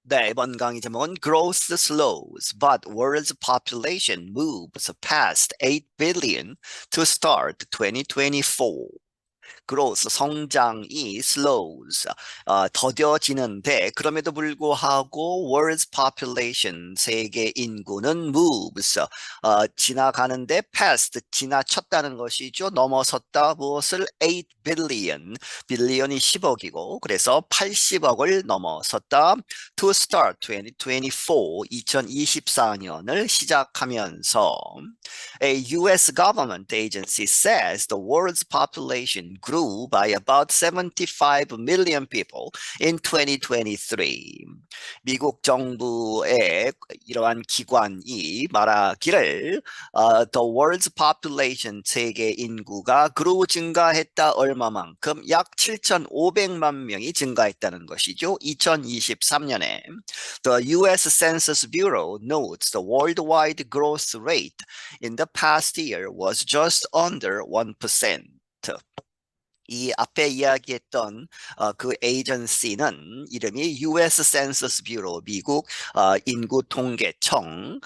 네, 이번 강의 제목은 Growth slows, but world's population moves past 8 billion to start 2024. growth, 성장이 slows, 더뎌지는데 그럼에도 불구하고 world's population, 세계 인구는 moves, 지나가는데 past, 지나쳤다는 것이죠. 넘어섰다. 무엇을? 8 billion, billion이 10억이고 그래서 80억을 넘어섰다. To start 2024, 2024년을 시작하면서 A US government agency says the world's population grew by about 75 million people in 2023. 미국 정부의 이러한 기관이 말하기를 the world's population, 세계 인구가 grew, 증가했다. 얼마만큼? 약 7,500만 명이 증가했다는 것이죠. 2023년에. The US Census Bureau notes the worldwide growth rate in the past year was just under 1%. 이 앞에 이야기했던 그 에이전시는 이름이 US Census Bureau, 미국 인구 통계청.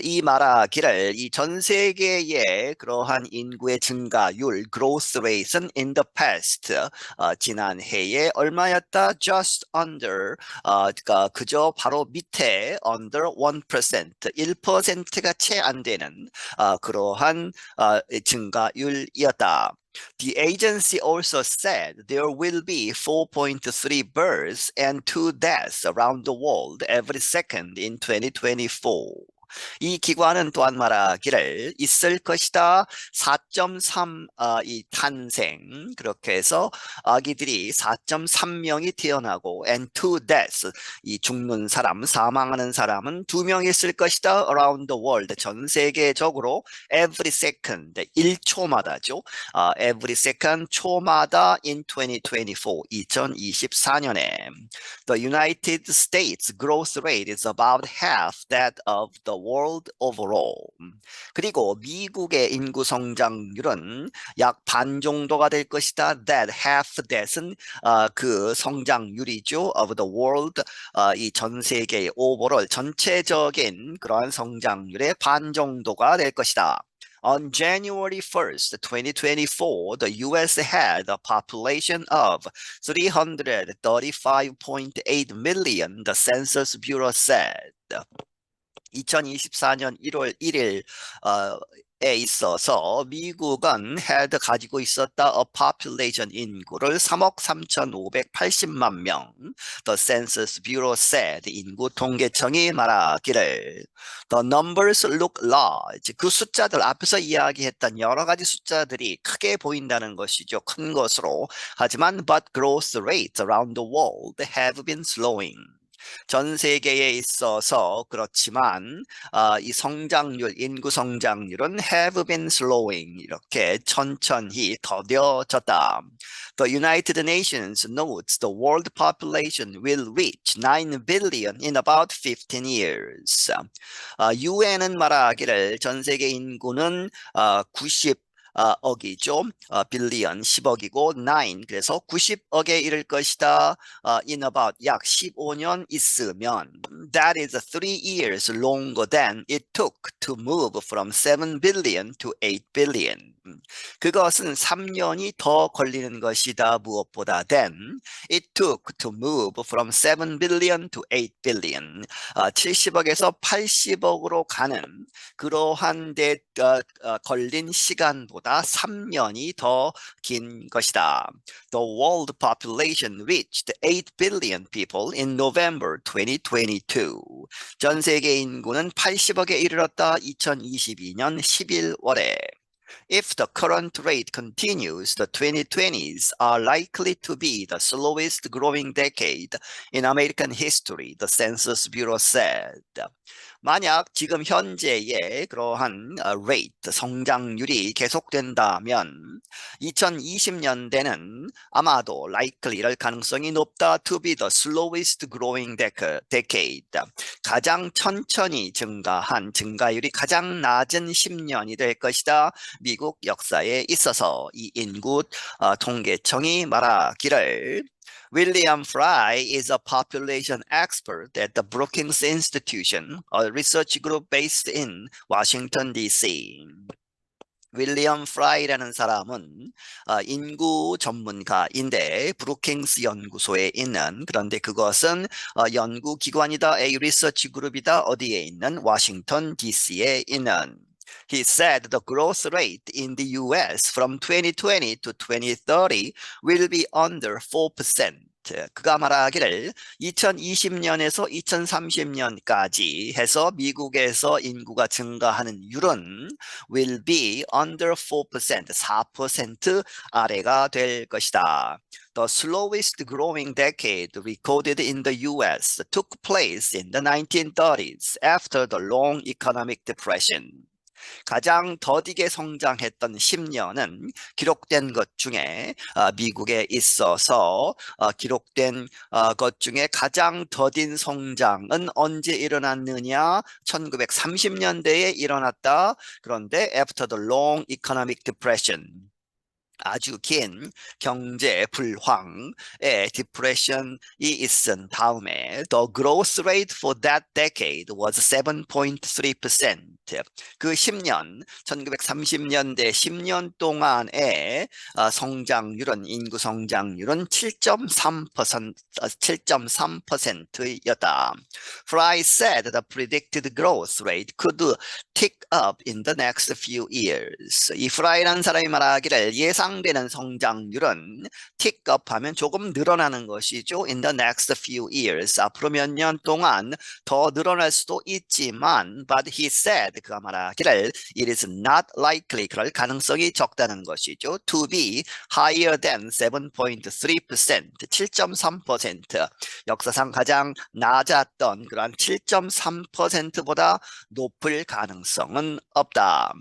이 말하기를 이 전 세계의 그러한 인구의 증가율, growth rate은 in the past, 지난 해에 얼마였다? Just under, 그러니까 그저 바로 밑에 under 1%, 1%가 채 안 되는 그러한 증가율이었다. The agency also said there will be 4.3 births and 2 deaths around the world every second in 2024. 이 기관은 또한 말하기를 있을 것이다. 4.3 이 탄생, 그렇게 해서 아기들이 4.3명이 태어나고 and 2 deaths, 이 죽는 사람, 사망하는 사람은 2명 있을 것이다. around the world, 전 세계적으로 every second, 1초마다죠. every second, 초마다 in 2024, 2024년에. The United States growth rate is about half that of the world overall. 그리고 미국의 인구 성장률은 약 반 정도가 될 것이다. That, half that은 그 성장률이죠. Of the world, 이 전 세계의 overall, 전체적인 그러한 성장률의 반 정도가 될 것이다. On January 1st, 2024, the US had a population of 335.8 million, the Census Bureau said. 2024년 1월 1일 에 있어서 미국은 had 가지고 있었다 a population, 인구를 3억 3,580만 명. The Census Bureau said, 인구 통계청이 말하기를 The numbers look large. 그 숫자들, 앞에서 이야기했던 여러 가지 숫자들이 크게 보인다는 것이죠. 큰 것으로. 하지만 but growth rates around the world have been slowing. 전 세계에 있어서 그렇지만 이 성장률, 인구 성장률은 have been slowing, 이렇게 천천히 더뎌졌다. The United Nations notes the world population will reach 9 billion in about 15 years. UN은 말하기를 전 세계 인구는 90 억이죠. 빌리언 10억이고 9, 그래서 90억에 이를 것이다. In about, 약 15년 있으면. That is 3 years longer than it took to move from 7 billion to 8 billion. 그것은 3년이 더 걸리는 것이다. 무엇보다 than it took to move from 7 billion to 8 billion. 70억에서 80억으로 가는 그러한 데 걸린 시간보다 3년이 더 긴 것이다. The world population reached 8 billion people in November 2022. 전 세계 인구는 80억에 이르렀다. 2022년 11월에. If the current rate continues, the 2020s are likely to be the slowest growing decade in American history, the Census Bureau said. 만약 지금 현재의 그러한 rate, 성장률이 계속된다면 2020년대는 아마도 likely, 이럴 가능성이 높다. To be the slowest growing decade. 가장 천천히 증가한, 증가율이 가장 낮은 10년이 될 것이다. 미국 역사에 있어서 이 인구 통계청이 말하기를 William Fry is a population expert at the Brookings Institution, a research group based in Washington, D.C. 윌리엄 프라이라는 사람은 인구 전문가인데 브루킹스 연구소에 있는, 그런데 그것은 연구기관이다, A research group이다, 어디에 있는? 워싱턴 DC에 있는. He said the growth rate in the US from 2020 to 2030 will be under 4%. 그가 말하기를 2020년에서 2030년까지 해서 미국에서 인구가 증가하는 율은 will be under 4%, 4% 아래가 될 것이다. The slowest growing decade recorded in the US took place in the 1930s after the long economic depression. 가장 더디게 성장했던 10년은 기록된 것 중에 미국에 있어서 기록된 것 중에 가장 더딘 성장은 언제 일어났느냐? 1930년대에 일어났다. 그런데 after the long economic depression, 아주 긴 경제 불황의 디프레션이 있은 다음에 the growth rate for that decade was 7.3%. 그 10년, 1930년대 10년 동안의 성장률은, 인구 성장률은 7.3%였다. Fry said the predicted growth rate could tick up in the next few years. 이 프라이라는 사람이 말하기를 예상되는 성장률은 tick up 하면 조금 늘어나는 것이죠. In the next few years. 앞으로 몇 년 동안 더 늘어날 수도 있지만, but he said, 그가 말하기를 it is not likely, 그럴 가능성이 적다는 것이죠. To be higher than 7.3%, 7.3%. 역사상 가장 낮았던 그러한 7.3%보다 높을 가능성은 없다.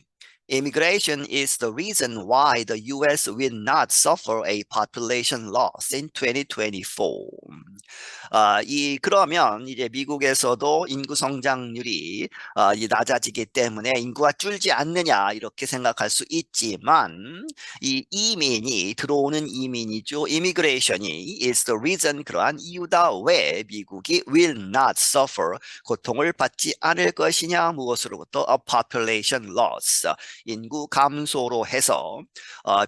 Immigration is the reason why the US will not suffer a population loss in 2024. 그러면 이제 미국에서도 인구 성장률이 낮아지기 때문에 인구가 줄지 않느냐 이렇게 생각할 수 있지만, 이 이민이 들어오는 이민이죠. immigration이 is the reason, 그러한 이유다. 왜 미국이 will not suffer, 고통을 받지 않을 것이냐? 무엇으로부터? A population loss, 인구 감소로 해서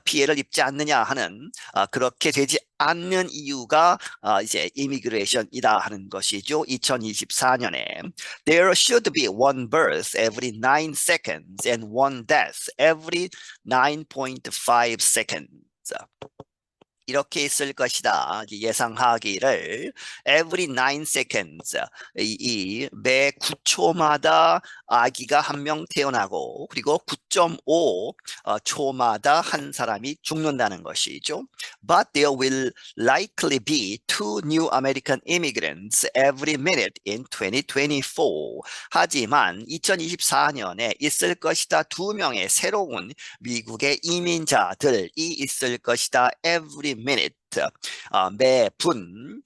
피해를 입지 않느냐 하는, 그렇게 되지 않는 이유가 이제 immigration이다 하는 것이죠. 2024년에 there should be one birth every 9 seconds and one death every 9.5 seconds. 이렇게 있을 것이다. 예상하기를 every 9 seconds, 매 9초마다 아기가 한 명 태어나고, 그리고 9.5 초마다 한 사람이 죽는다는 것이죠. But there will likely be 2 new American immigrants every minute in 2024. 하지만 2024년에 있을 것이다. 2명의 새로운 미국의 이민자들이 있을 것이다. every minute, 매분.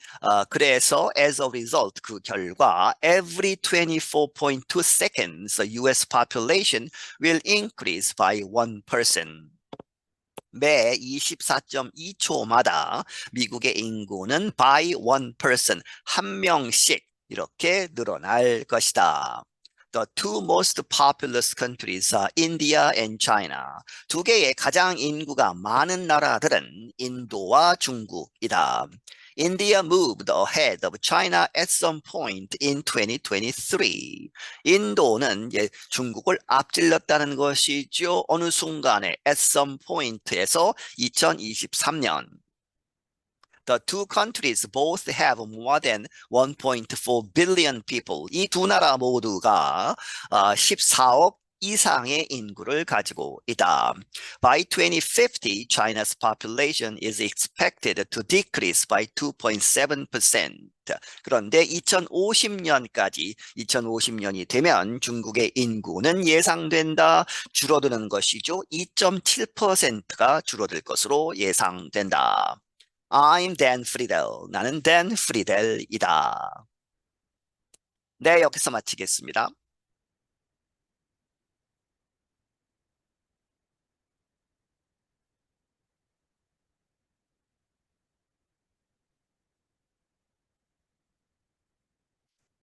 그래서 as a result, 그 결과 every 24.2 seconds, the US population will increase by 1 person. 매 24.2초마다 미국의 인구는 by 1 person, 한 명씩 이렇게 늘어날 것이다. The two most populous countries are India and China. 두 개의 가장 인구가 많은 나라들은 인도와 중국이다. India moved ahead of China at some point in 2023. 인도는 중국을 앞질렀다는 것이죠. 어느 순간에 at some point에서 2023년. The two countries both have more than 1.4 billion people. 이 두 나라 모두가 14억 이상의 인구를 가지고 있다. By 2050, China's population is expected to decrease by 2.7%. 그런데 2050년까지, 2050년이 되면 중국의 인구는 예상된다. 줄어드는 것이죠. 2.7%가 줄어들 것으로 예상된다. I'm Dan Friedel. 나는 Dan Friedel이다. 네, 여기서 마치겠습니다.